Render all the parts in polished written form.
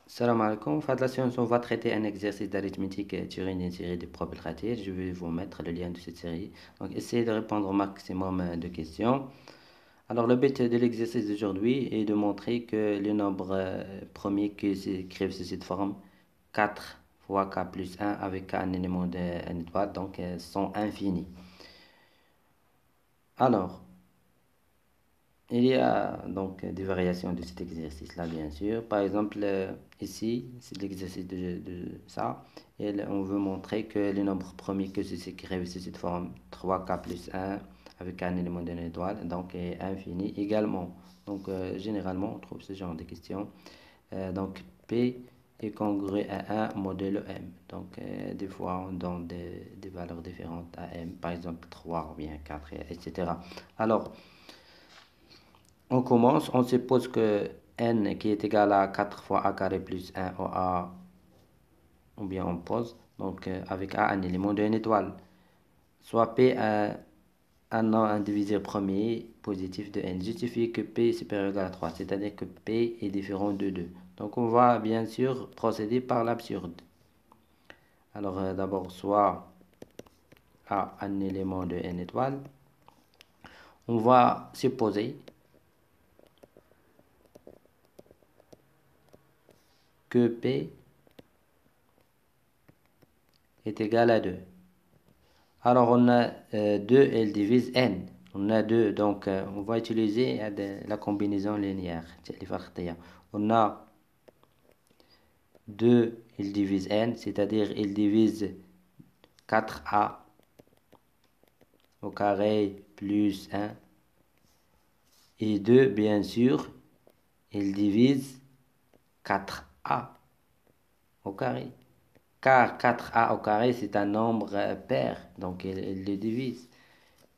Salam alaikum. Fin de la séance, on va traiter un exercice d'arithmétique tiré d'une série de problèmes traités. Je vais vous mettre le lien de cette série. Donc, essayez de répondre au maximum de questions. Alors, le but de l'exercice d'aujourd'hui est de montrer que les nombres premiers qui s'écrivent sous cette forme 4 fois k plus 1 avec k un élément d'une étoile, donc sont infinis. Alors, il y a donc des variations de cet exercice-là, bien sûr. Par exemple, ici, c'est l'exercice de ça. Et là, on veut montrer que le nombre premier que s'écrivent sous cette forme 3k plus 1 avec un élément d'une étoile, donc est infini également. Donc, généralement, on trouve ce genre de questions. Donc, P est congru à 1 modèle M. Donc, des fois, on donne des valeurs différentes à M, par exemple 3 ou bien 4, etc. Alors, on commence, on suppose que n qui est égal à 4 fois a carré plus 1 ou bien on pose, donc avec a un élément d'une étoile, soit p un indiviseur premier positif de n, justifie que p est supérieur ou égal à 3, c'est-à-dire que p est différent de 2. Donc on va bien sûr procéder par l'absurde. Alors d'abord, soit a un élément de n étoile, on va supposer que p est égal à 2. Alors, on a 2, elle divise n. On a 2, donc on va utiliser la combinaison linéaire. On a 2, il divise n, c'est-à-dire il divise 4a au carré plus 1. Et 2, bien sûr, il divise 4a au carré. Car 4a au carré, c'est un nombre pair, donc il le divise.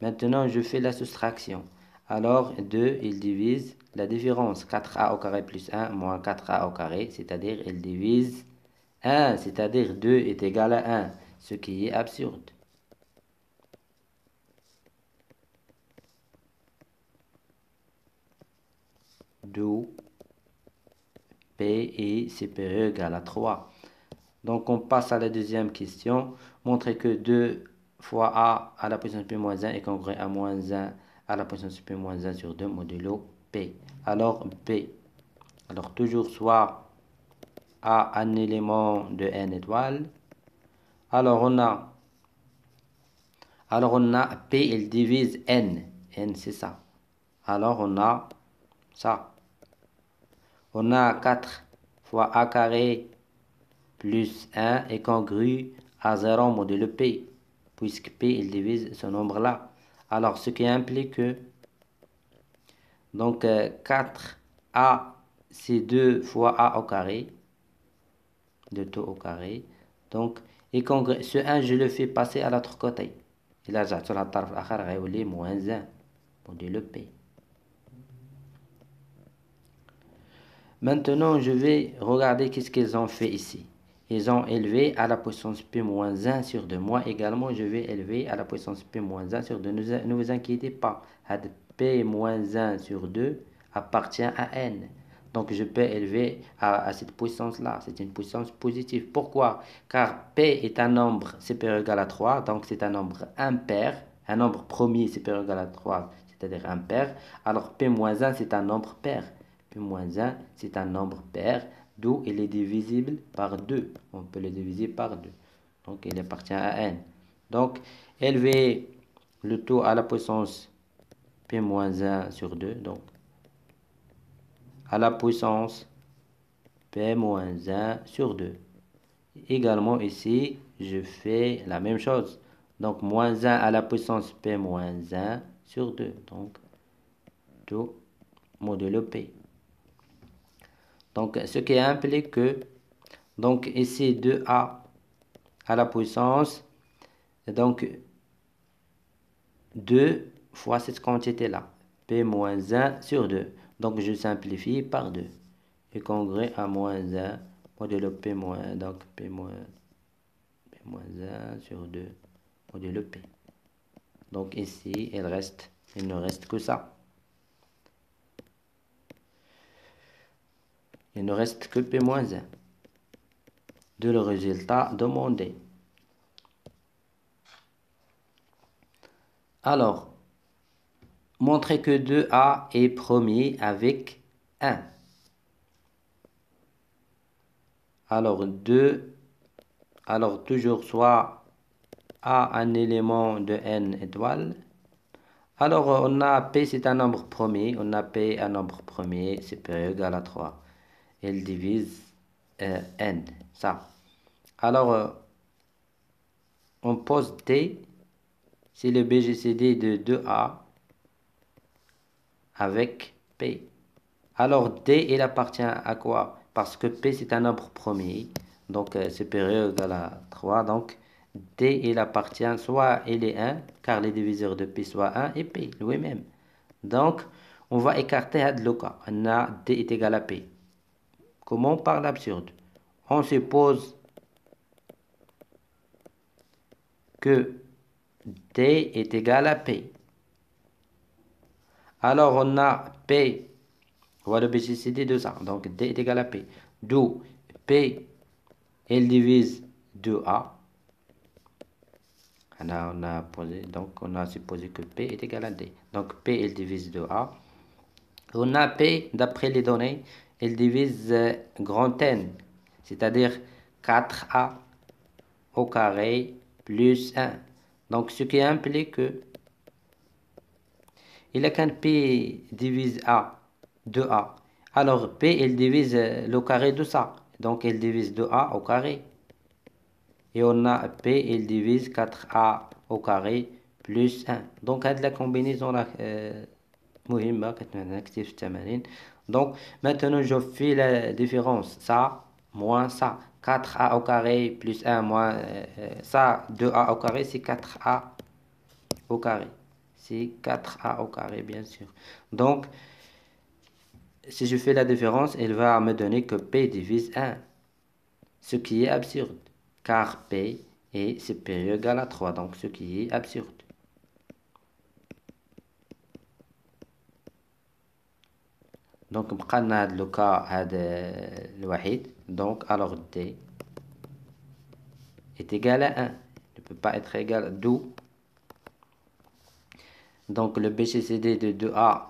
Maintenant, je fais la soustraction. Alors, 2, il divise la différence. 4a au carré plus 1 moins 4a au carré, c'est-à-dire il divise 1, c'est-à-dire 2 est égal à 1, ce qui est absurde. D'où P est supérieur ou égal à 3. Donc, on passe à la deuxième question. Montrer que 2 fois a à la puissance p moins 1 est congru à moins 1 à la puissance p moins 1 sur 2 modulo p. Alors, p. Alors, toujours soit a un élément de n étoile. Alors, on a p, il divise n. N, c'est ça. Alors, on a ça. On a 4 fois a carré plus 1 est congru à 0 modulo p, puisque p, il divise ce nombre-là. Alors, ce qui implique que, donc, 4a, c'est 2 fois a au carré, de tout au carré. Donc, et ce 1, je le fais passer à l'autre côté. إذا رجعت لها الطرف الآخر غيولي موان 1 modulo P. Maintenant, je vais regarder qu'est-ce qu'ils ont fait ici. Ils ont élevé à la puissance P moins 1 sur 2. Moi également, je vais élever à la puissance P moins 1 sur 2. Ne vous inquiétez pas. P moins 1 sur 2 appartient à n. Donc, je peux élever à cette puissance-là. C'est une puissance positive. Pourquoi? Car P est un nombre supérieur ou égal à 3. Donc, c'est un nombre impair. Un nombre premier supérieur ou égal à 3, c'est-à-dire impair. Alors, P-1, c'est un nombre pair. P-1, c'est un nombre pair. D'où il est divisible par 2. On peut le diviser par 2. Donc, il appartient à n. Donc, élever le tout à la puissance P-1 sur 2. Donc, à la puissance P-1 sur 2. Également ici, je fais la même chose. Donc, moins 1 à la puissance P-1 sur 2. Donc, tout modulo P. Donc, ce qui implique que, donc ici, 2A à la puissance, donc 2 fois cette quantité-là, P-1 sur 2. Donc, je simplifie par 2. Et congru à moins 1 modulo P-, donc P-1 sur 2 modulo P. Donc ici, il ne reste que ça. Il ne reste que P-1. de le résultat demandé. Alors, montrer que 2A est premier avec 1. Alors, toujours soit A un élément de n étoiles. Alors, on a P, c'est un nombre premier. On a P, un nombre premier supérieur égal à 3. Elle divise n, ça. Alors, on pose T, c'est le BGCD de 2A avec P. Alors, D, il appartient à quoi? Parce que P, c'est un nombre premier, donc supérieur ou égal à 3. Donc, D, il appartient soit il est 1, car les diviseurs de P soit 1 et P lui-même. Donc, on va écarter le cas. On a D est égal à P. Comment? Par l'absurde. On suppose que D est égal à P. Alors, on a P, on va le BGCD de ça. Donc, D est égal à P. D'où P, elle divise 2A. On a supposé que P est égal à D. Donc, P, elle divise 2A. On a P, d'après les données, elle divise grand N, c'est-à-dire 4A au carré plus 1. Donc, ce qui implique que il a qu'un P divise A, 2A. Alors, P, elle divise le carré de ça. Donc, elle divise 2A au carré. Et on a P, elle divise 4A au carré plus 1. Donc, هاد la combinaison là, مهمة كتمنى كتير في التمارين. Donc, maintenant, je fais la différence. Ça, moins ça. 4A au carré plus 1 moins ça, 2A au carré, c'est 4A au carré. C'est 4A au carré, bien sûr. Donc, si je fais la différence, elle va me donner que P divise 1. Ce qui est absurde, car P est supérieur ou égal à 3, donc ce qui est absurde. Donc, بقى le cas الوحيد. Donc, alors D est égal à 1. Il ne peut pas être égal à 2. Donc, le BCCD de 2A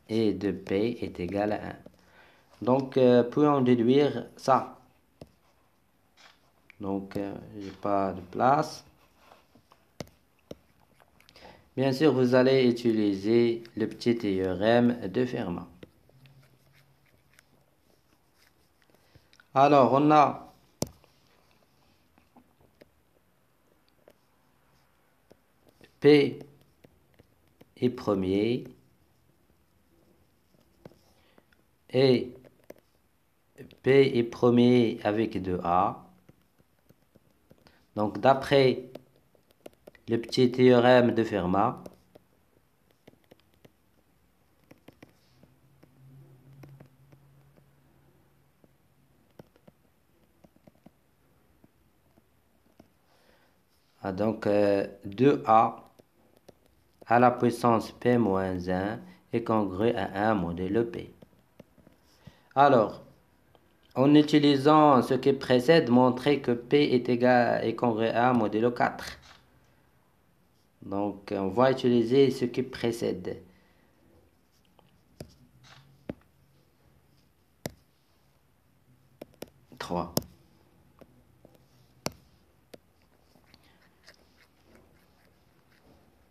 et de P est égal à 1. Donc, pouvons déduire ça. Donc, j'ai pas de place. Bien sûr, vous allez utiliser le petit théorème de Fermat. Alors, on a P est premier et P est premier avec 2A. Donc, d'après le petit théorème de Fermat, donc 2A à la puissance P moins 1 est congru à 1 modèle P. Alors, en utilisant ce qui précède, montrer que P est congru à 1 modèle 4. Donc, on va utiliser ce qui précède.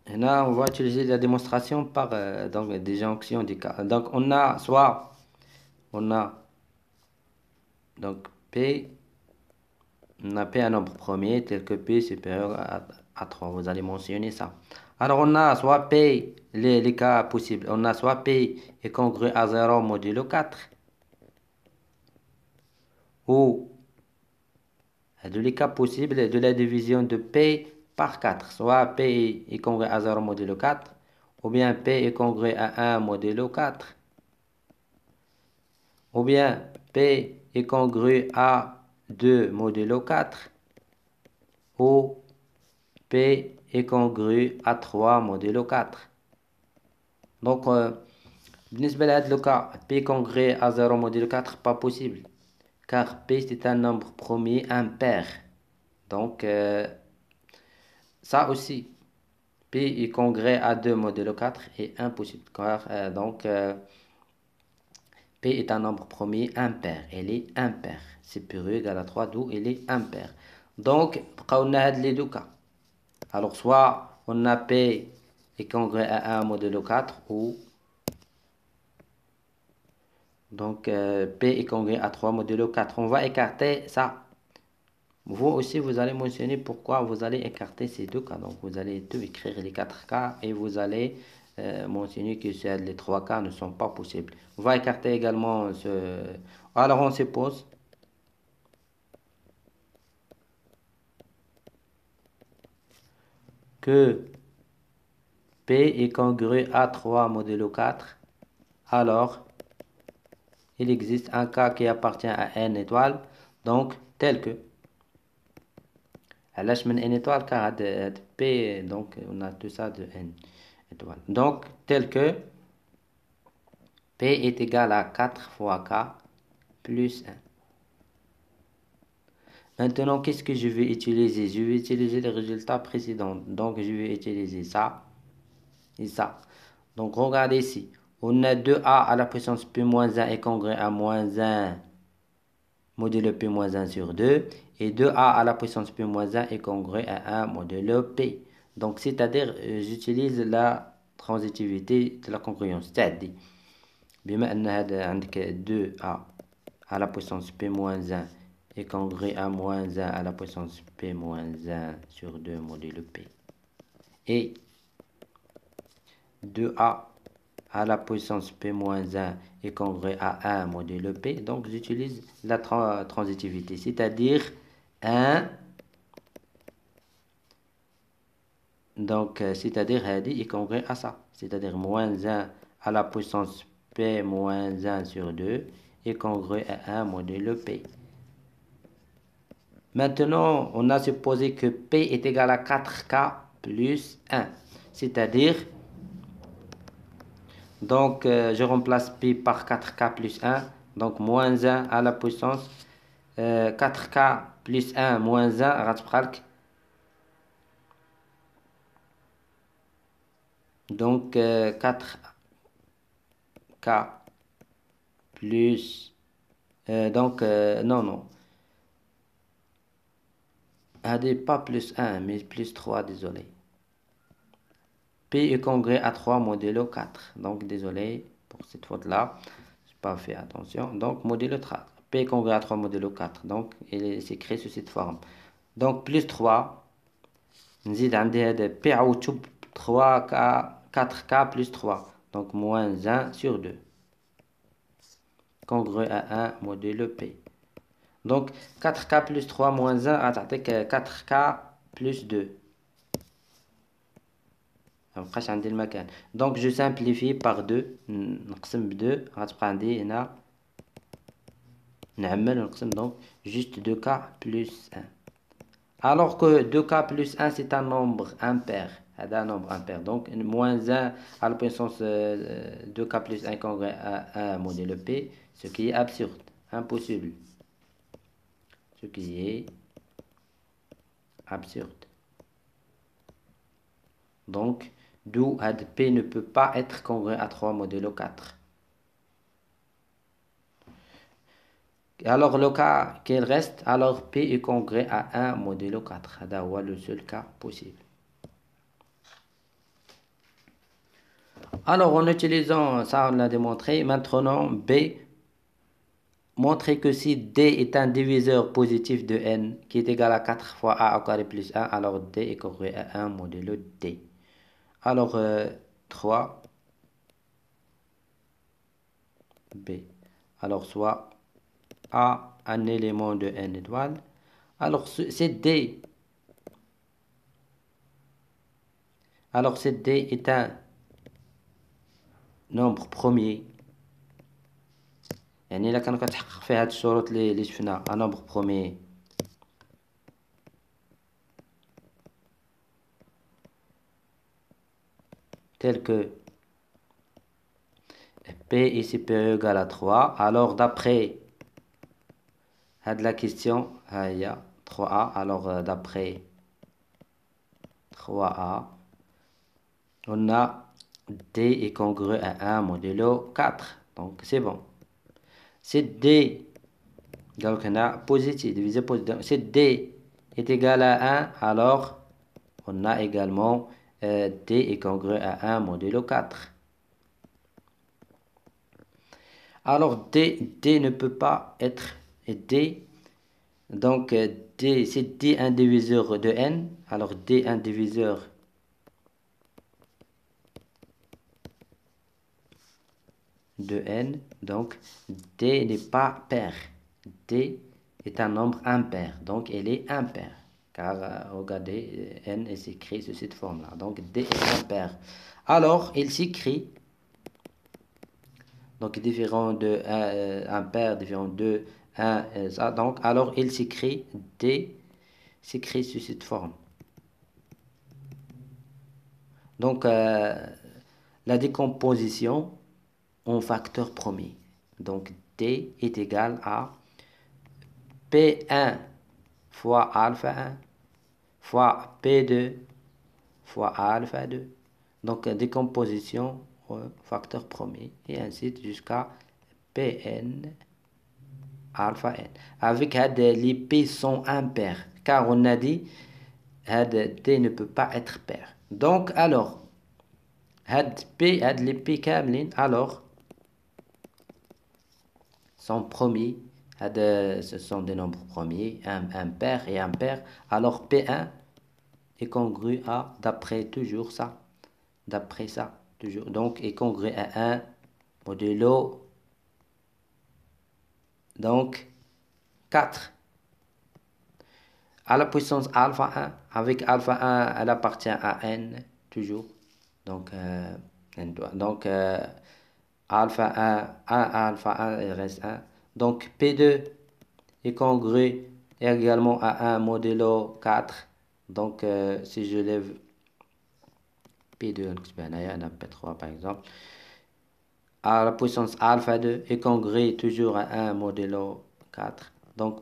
Et là, on va utiliser la démonstration par donc, des jonctions du cas. Donc, on a donc P, on a P un nombre premier tel que P supérieur à 3. Vous allez mentionner ça. Alors, on a soit P, les cas possibles, on a soit P est congru à 0 modulo 4, ou de les cas possibles de la division de P par 4. Soit P est congru à 0 modulo 4, ou bien P est congru à 1 modulo 4, ou bien P est congru à 2 modulo 4, ou P est congru à 3 modulo 4. Donc, بالنسبة لهذا le cas P congru à 0 modulo 4 pas possible, car P c'est un nombre premier impair. Donc, ça aussi, P est congrès à 2 modulo 4 est impossible. Car, P est un nombre premier impair. Elle est impaire. C'est pur égal à 3, d'où elle est impaire. Donc, on a les deux cas. Alors, soit on a P est congrès à 1 modulo 4 ou donc P est congrès à 3 modulo 4. On va écarter ça. Vous aussi, vous allez mentionner pourquoi vous allez écarter ces deux cas. Donc, vous allez tout écrire les 4 cas et vous allez mentionner que les 3 cas ne sont pas possibles. On va écarter également ce... Alors, on suppose que P est congru à 3 modulo 4. Alors, il existe un cas qui appartient à n étoile. Donc, tel que علاش من n étoile car هاد P donc on a tout ça de n étoile. Donc tel que P est égal à 4 fois K plus 1. Maintenant, qu'est-ce que je vais utiliser? Je vais utiliser les résultats précédents. Donc je vais utiliser ça et ça. Donc regardez ici. On a 2A à la puissance P-1 est congrès à moins 1 modulo P-1 sur 2 et 2A à la puissance P-1 est congrès à 1 modulo P. Donc, c'est-à-dire, j'utilise la transitivité de la congruence. C'est-à-dire, بما أن هذا عندك 2A à la puissance P-1 est congrès à moins 1 à la puissance P-1 sur 2 modulo P. Et 2A à la puissance P-1 est congrès à 1 modulo P. Donc, j'utilise la transitivité, c'est-à-dire 1. Donc, c'est-à-dire هذه est congrès à ça. C'est-à-dire moins 1 à la puissance P moins 1 sur 2 est congrès à 1 modulo P. Maintenant, on a supposé que P est égal à 4K plus 1. C'est-à-dire, donc, je remplace P par 4K plus 1. Donc, moins 1 à la puissance 4K plus 1 moins 1 غتبقى donc 4K plus donc non pas plus 1 mais plus 3, désolé. P est congrès à 3 modulo 4. Donc désolé pour cette faute là, je n'ai pas fait attention. Donc modulo 3. P est congrès à 3 modulo 4. Donc il s'écrit sous cette forme. Donc plus 3 نزيد عندي هذا P عوضته 3K 4K plus 3. Donc moins 1 sur 2 congrès à 1 modulo P. Donc 4K plus 3 moins 1 غتعطيك 4K plus 2. مبقاش عندي المكان. Donc je simplifie par 2 نقسم ب 2 غتبقى عندي هنا نعمل ونقسم donc juste 2K plus 1. Alors que 2K plus 1 c'est un nombre impair. هذا un nombre impair. Donc moins 1 à la puissance 2K plus 1 congrès à 1 modulo P, ce qui est absurde, impossible. Ce qui est absurde. Donc, d'où P ne peut pas être congrès à 3 modulo 4. Alors, le cas qu'il reste, alors P est congrès à 1 modulo 4. C'est le seul cas possible. Alors, en utilisant ça, on l'a démontré. Maintenant, B, montrer que si D est un diviseur positif de N qui est égal à 4 fois A au carré plus 1, alors D est congrès à 1 modulo D. Alors, 3 B. Alors, soit A un élément de N étoile. Alors, c'est D. Alors, c'est D est un nombre premier. يعني إلا كانوا كتحقق فيه هاد الشروط اللي شفنا un nombre premier tel que P est supérieur ou égal à 3, alors d'après de la question, il y a 3A. Alors, d'après 3A, on a D est congru à 1 modulo 4. Donc, c'est bon. Si D, donc on a positif, divisé positif. Si D est égal à 1, alors on a également D est congru à 1 modulo 4. Alors, D ne peut pas être D. Donc, D, c'est D un diviseur de N. Alors, D un diviseur de N. Donc, D n'est pas pair. D est un nombre impair. Donc, elle est impair. Car, regardez, N est écrit sous cette forme-là. Donc, D est impair. Alors, il s'écrit, donc, différent de impair, différent de 1, ça. Donc, alors, il s'écrit D, s'écrit sous cette forme. Donc, la décomposition en facteur premier. Donc, D est égal à P1 fois alpha 1 fois P2 fois alpha 2. Donc, décomposition au facteur premier et ainsi jusqu'à Pn alpha n. Avec les P sont impairs car on a dit D ne peut pas être pair. Donc, alors, les P كاملين, alors, sont premiers, ce sont des nombres premiers, impairs et impairs. Alors P1 est congru à, d'après toujours ça, d'après ça, toujours, donc est congru à 1 modulo, donc 4 à la puissance alpha 1, avec alpha 1, elle appartient à n, toujours, donc, donc alpha 1 alpha 1, il reste 1, donc P2 est congru également à 1 modulo 4. Donc, si je lève P2, P3 par exemple, à la puissance alpha 2 est congru toujours à 1 modulo 4. Donc,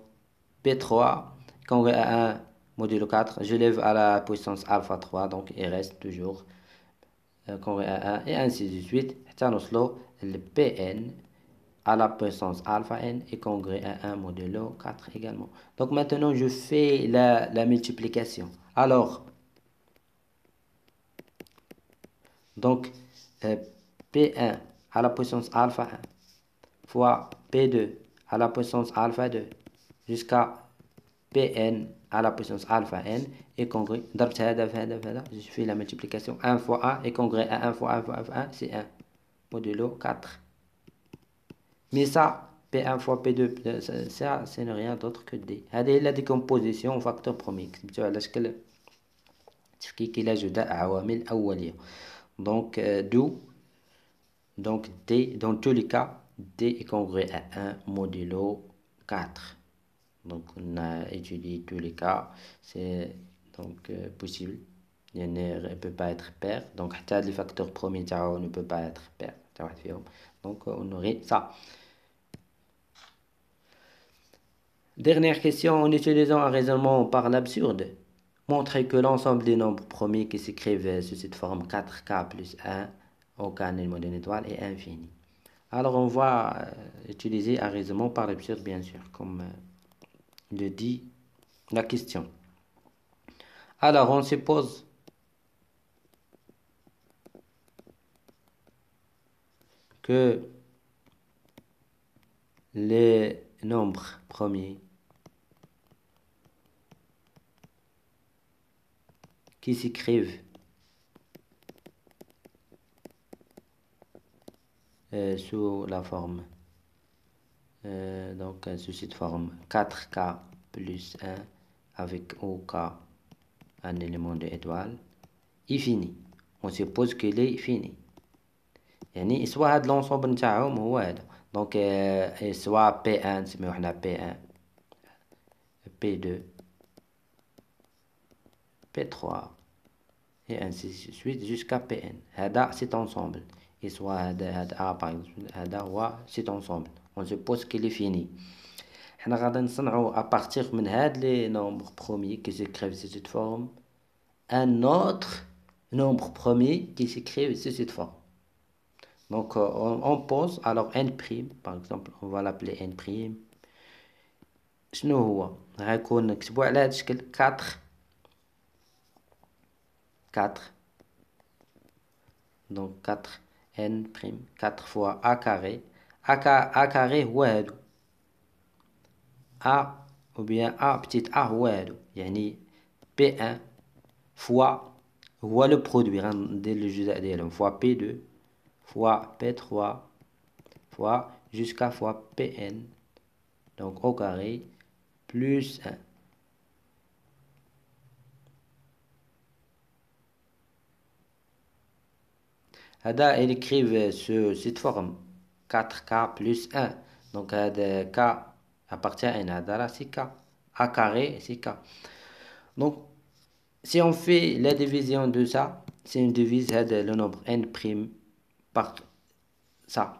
P3 est congru à 1 modulo 4. Je lève à la puissance alpha 3, donc il reste toujours congru à 1, et ainsi de suite. Le Pn à la puissance alpha n est congru à 1 modulo 4 également. Donc maintenant, je fais la multiplication. Alors, donc, P1 à la puissance alpha 1 fois P2 à la puissance alpha 2 jusqu'à Pn à la puissance alpha n est congru. Je fais la multiplication. 1 fois 1 est congru à 1 fois 1 fois 1 fois 1, c'est 1 modulo 4. Mais ça, P1 fois P2, ça, ce n'est rien d'autre que D. هذه la décomposition au facteur premier. سمعتوا علاش التفكيك إلى جداء عوامل أولية. Donc, donc D, dans tous les cas, D est congru à 1 modulo 4. Donc, on a étudié tous les cas. C'est donc possible. Il ne peut pas être pair. Donc, les facteurs premiers ne peut pas être pair. Donc, on aurait ça. Dernière question, en utilisant un raisonnement par l'absurde, montrer que l'ensemble des nombres premiers qui s'écrivent sous cette forme 4k plus 1 aucun élément d'une étoile est infini. Alors on va utiliser un raisonnement par l'absurde bien sûr, comme le dit la question. Alors on suppose que les nombres premiers qui s'écrivent sous la forme, donc sous cette forme 4k plus 1 avec OK un élément de étoile est fini. On suppose qu'il est fini. يعني soit هاد l'ensemble نتاعهم هو هذا. Donc soit P1 نسميوه حنا P1 P2 P3 et ainsi de suite jusqu'à Pn. هذا cet ensemble. Et soit هذا A par exemple, هذا هو cet ensemble. On suppose qu'il est fini. حنا غادي نصنعو à partir من هاد les nombres premiers qui s'écrivent sous cette forme un autre nombre premier qui s'écrit sous cette forme. Donc on pose alors n prime par exemple on va l'appeler n prime. شنو هو غيكون نكتبو على هاد الشكل 4 donc 4 n prime 4 fois a carré a carré هو هادو a ou bien a petite a هو هادو يعني p1 fois هو le produit غندير الجزء ديالهم fois p2 fois p3 fois jusqu'à fois pn donc au carré plus 1. هذا ils écrivent sur cette forme 4k plus 1 donc هذا k appartient à n هذا راه c'est k a carré c'est k donc si on fait la division de ça si on divise le nombre n prime par ça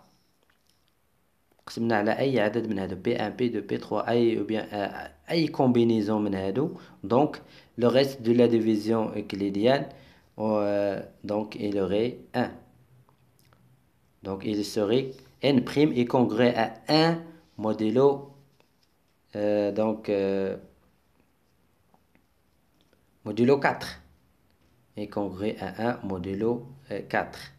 قسمنا على اي عدد من هادو P1 P2 P3 اي ou bien اي combinaison من هادو donc le reste de la division euclidienne donc il aurait 1 donc il serait n prime est congrue à 1 modulo modulo 4 est congrue à 1 modulo 4.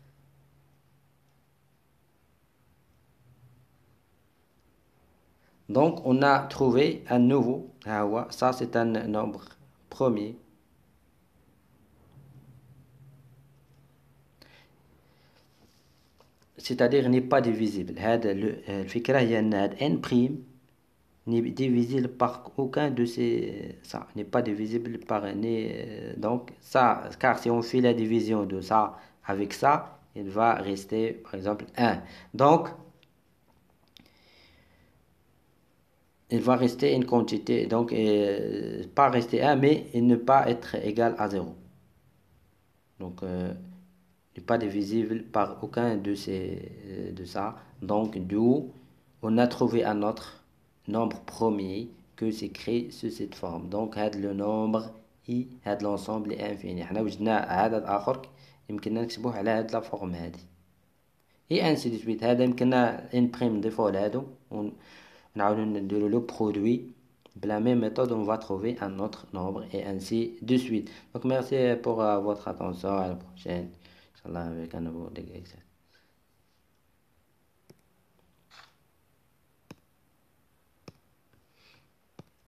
Donc, on a trouvé un nouveau, ça c'est un nombre premier. C'est-à-dire n'est pas divisible. الفكرة هي أن n prime n'est divisible par aucun de ces... Ça n'est pas divisible par... donc, ça, car si on fait la division de ça avec ça, il va rester, par exemple, 1. Donc, il va rester une quantité, donc pas rester 1, mais il ne pas être égal à 0. Donc, n'est pas divisible par aucun de ça. Donc, d'où on a trouvé un autre nombre premier que s'écrit sous cette forme. Donc, le nombre i, l'ensemble est infini. حنا وجدنا عدد آخر يمكننا نكتبوه على هاد لا فورم هادي. Et ainsi de suite. هذا يمكننا n prime نضيفوه لهادو ونعاودو نديرو لو برودوي. De la même méthode, on va trouver un autre nombre et ainsi de suite. Donc, merci pour votre attention. À la prochaine. Inch'Allah avec un nouveau exercice.